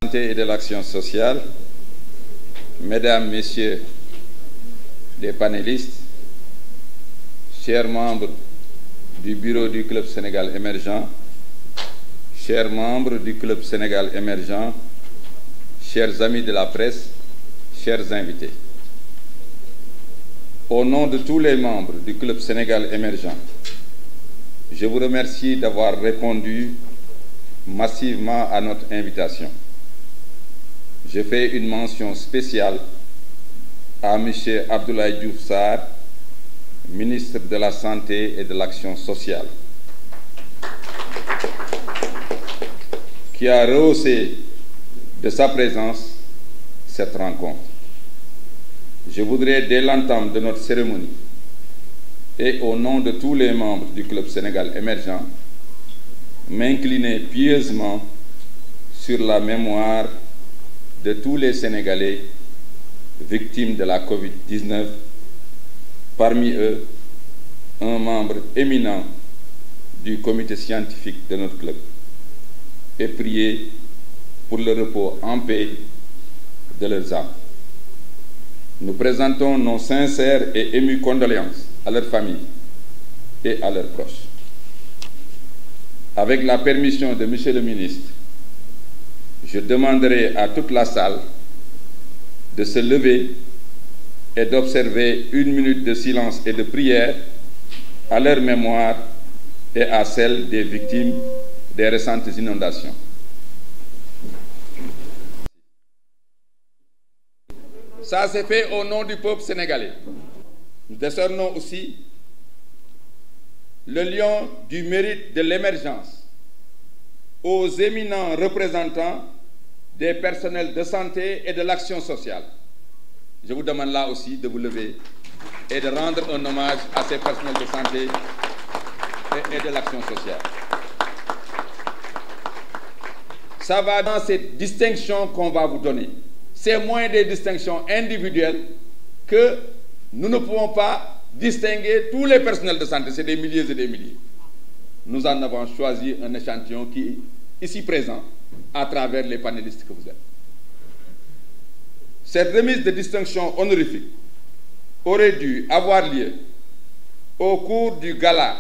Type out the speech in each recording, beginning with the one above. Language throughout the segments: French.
santé et de l'action sociale, mesdames, messieurs les panélistes, chers membres du bureau du Club Sénégal Émergent, chers membres du Club Sénégal Émergent, chers amis de la presse, chers invités. Au nom de tous les membres du Club Sénégal Émergent, je vous remercie d'avoir répondu massivement à notre invitation. Je fais une mention spéciale à M. Abdoulaye Diouf Sarr, ministre de la Santé et de l'Action sociale, qui a rehaussé de sa présence cette rencontre. Je voudrais, dès l'entame de notre cérémonie, et au nom de tous les membres du Club Sénégal Émergent, m'incliner pieusement sur la mémoire de tous les Sénégalais victimes de la Covid-19, parmi eux un membre éminent du comité scientifique de notre club, et prier pour le repos en paix de leurs âmes. Nous présentons nos sincères et émues condoléances à leurs familles et à leurs proches. Avec la permission de Monsieur le ministre, je demanderai à toute la salle de se lever et d'observer 1 minute de silence et de prière à leur mémoire et à celle des victimes des récentes inondations. Ça s'est fait au nom du peuple sénégalais. Nous décernons aussi le lion du mérite de l'émergence aux éminents représentants des personnels de santé et de l'action sociale. Je vous demande là aussi de vous lever et de rendre un hommage à ces personnels de santé et de l'action sociale. Ça va dans cette distinction qu'on va vous donner. C'est moins des distinctions individuelles que nous ne pouvons pas distinguer tous les personnels de santé, c'est des milliers et des milliers. Nous en avons choisi un échantillon qui est ici présent à travers les panélistes que vous êtes. Cette remise de distinction honorifique aurait dû avoir lieu au cours du gala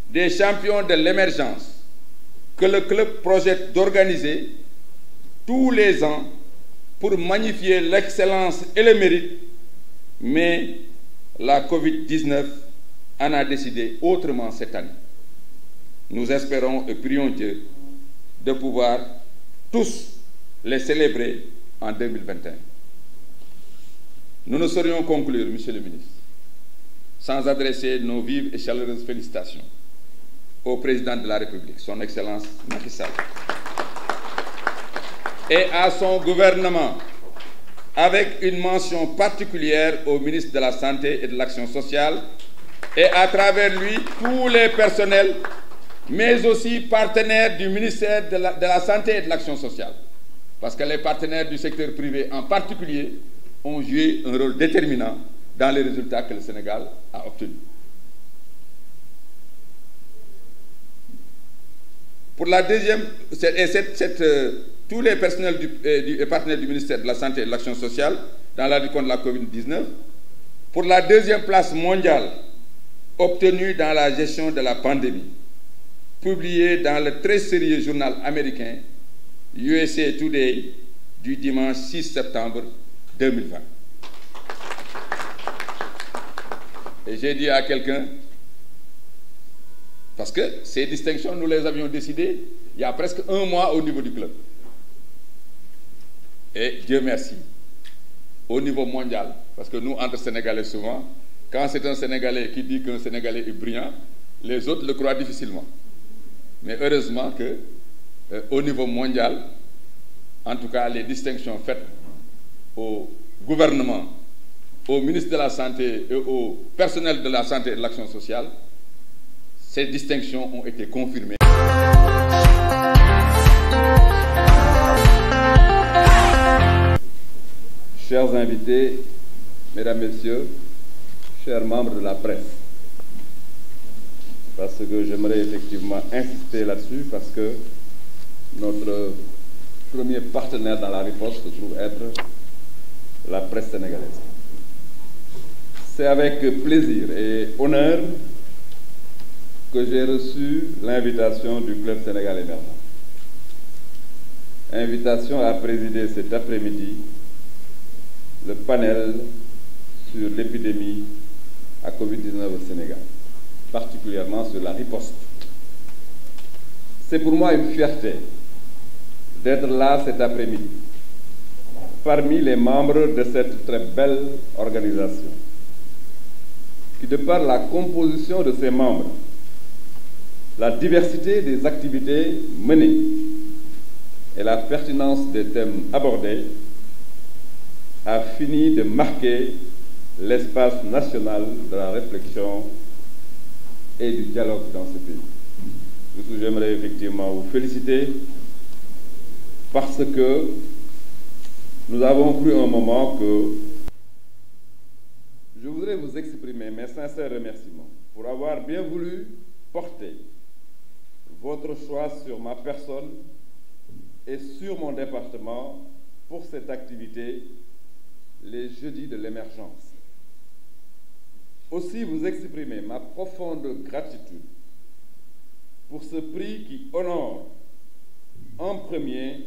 des champions de l'émergence que le club projette d'organiser tous les ans pour magnifier l'excellence et le mérite, mais la Covid-19 en a décidé autrement cette année. Nous espérons et prions Dieu de pouvoir tous les célébrer en 2021. Nous ne saurions conclure, Monsieur le ministre, sans adresser nos vives et chaleureuses félicitations au président de la République, son Excellence Macky Sall, et à son gouvernement, avec une mention particulière au ministre de la Santé et de l'Action sociale, et à travers lui, tous les personnels, mais aussi partenaires du ministère de la Santé et de l'Action sociale. Parce que les partenaires du secteur privé en particulier ont joué un rôle déterminant dans les résultats que le Sénégal a obtenus. Pour la deuxième, tous les personnels et partenaires du ministère de la Santé et de l'Action sociale dans la lutte contre la Covid-19, pour la deuxième place mondiale obtenue dans la gestion de la pandémie, publiée dans le très sérieux journal américain USA Today du dimanche 6 septembre 2020. Et j'ai dit à quelqu'un, parce que ces distinctions, nous les avions décidées il y a presque 1 mois au niveau du club. Et Dieu merci, au niveau mondial, parce que nous, entre Sénégalais souvent, quand c'est un Sénégalais qui dit qu'un Sénégalais est brillant, les autres le croient difficilement. Mais heureusement que, au niveau mondial, en tout cas, les distinctions faites au gouvernement, au ministre de la Santé et au personnel de la Santé et de l'Action sociale, ces distinctions ont été confirmées. Chers invités, mesdames, messieurs, chers membres de la presse, parce que j'aimerais effectivement insister là-dessus, parce que notre premier partenaire dans la riposte se trouve être la presse sénégalaise. C'est avec plaisir et honneur que j'ai reçu l'invitation du Club Sénégal Émergent. Invitation à présider cet après-midi le panel sur l'épidémie à Covid-19 au Sénégal, particulièrement sur la riposte. C'est pour moi une fierté d'être là cet après-midi, parmi les membres de cette très belle organisation, qui, de par la composition de ses membres, la diversité des activités menées et la pertinence des thèmes abordés, a fini de marquer l'espace national de la réflexion et du dialogue dans ce pays. J'aimerais effectivement vous féliciter parce que nous avons cru un moment que je voudrais vous exprimer mes sincères remerciements pour avoir bien voulu porter votre choix sur ma personne et sur mon département pour cette activité, les jeudis de l'émergence. Aussi vous exprimer ma profonde gratitude pour ce prix qui honore en premier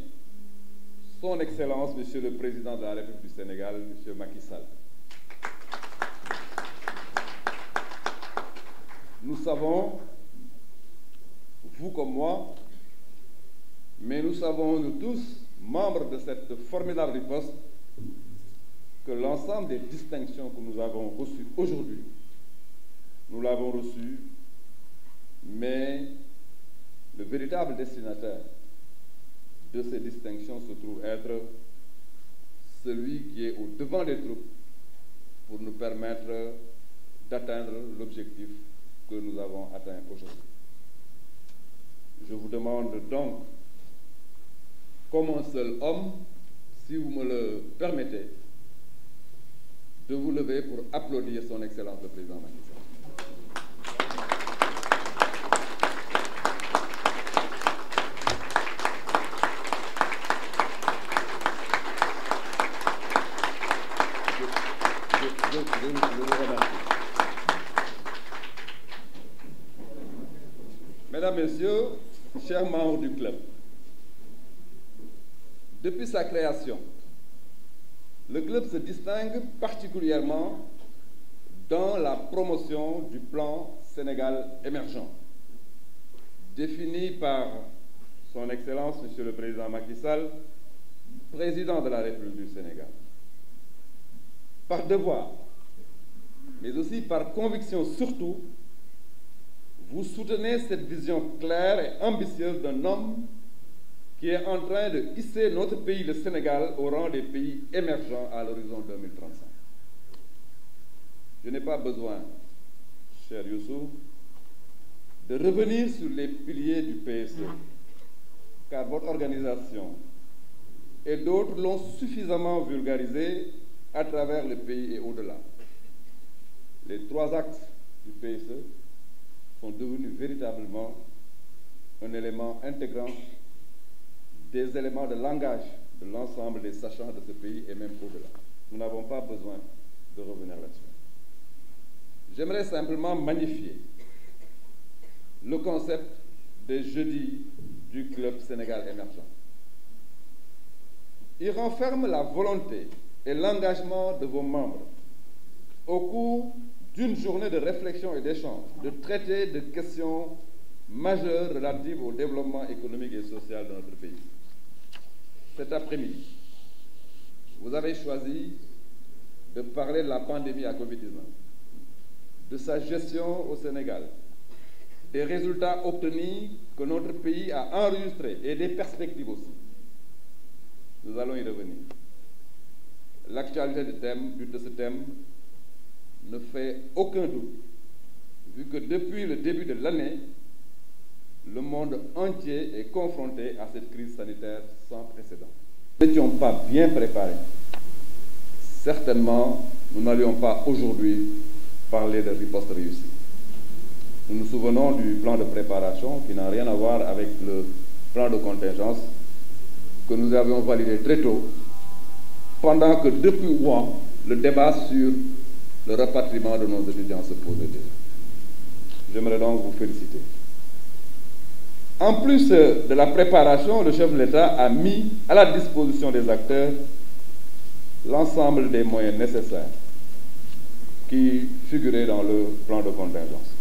son Excellence, Monsieur le Président de la République du Sénégal, Monsieur Macky Sall. Nous savons, vous comme moi, mais nous savons, nous tous, membres de cette formidable riposte, que l'ensemble des distinctions que nous avons reçues aujourd'hui, nous l'avons reçu, mais le véritable destinataire de ces distinctions se trouve être celui qui est au devant des troupes pour nous permettre d'atteindre l'objectif que nous avons atteint aujourd'hui. Je vous demande donc, comme un seul homme, si vous me le permettez, de vous lever pour applaudir son Excellence le Président Macky Sall. Je vous remercie. Mesdames, Messieurs, chers membres du club, depuis sa création, le club se distingue particulièrement dans la promotion du plan Sénégal émergent, défini par son Excellence, Monsieur le Président Macky Sall, Président de la République du Sénégal. Par devoir, mais aussi par conviction surtout, vous soutenez cette vision claire et ambitieuse d'un homme qui est en train de hisser notre pays, le Sénégal, au rang des pays émergents à l'horizon 2035. Je n'ai pas besoin, cher Youssou, de revenir sur les piliers du PSE, car votre organisation et d'autres l'ont suffisamment vulgarisé à travers le pays et au-delà. Les 3 axes du PSE sont devenus véritablement un élément intégrant des éléments de langage de l'ensemble des sachants de ce pays et même au-delà. Nous n'avons pas besoin de revenir là-dessus. J'aimerais simplement magnifier le concept des jeudis du Club Sénégal Émergent. Il renferme la volonté et l'engagement de vos membres au cours d'une journée de réflexion et d'échange, de traiter de questions majeures relatives au développement économique et social de notre pays. Cet après-midi, vous avez choisi de parler de la pandémie à Covid-19, de sa gestion au Sénégal, des résultats obtenus que notre pays a enregistrés et des perspectives aussi. Nous allons y revenir. L'actualité de ce thème ne fait aucun doute, vu que depuis le début de l'année, le monde entier est confronté à cette crise sanitaire sans précédent. Nous n'étions pas bien préparés. Certainement, nous n'allions pas aujourd'hui parler de riposte réussie. Nous nous souvenons du plan de préparation qui n'a rien à voir avec le plan de contingence que nous avions validé très tôt, pendant que depuis mois, le débat sur le rapatriement de nos étudiants se posait déjà. J'aimerais donc vous féliciter. En plus de la préparation, le chef de l'État a mis à la disposition des acteurs l'ensemble des moyens nécessaires qui figuraient dans le plan de contingence.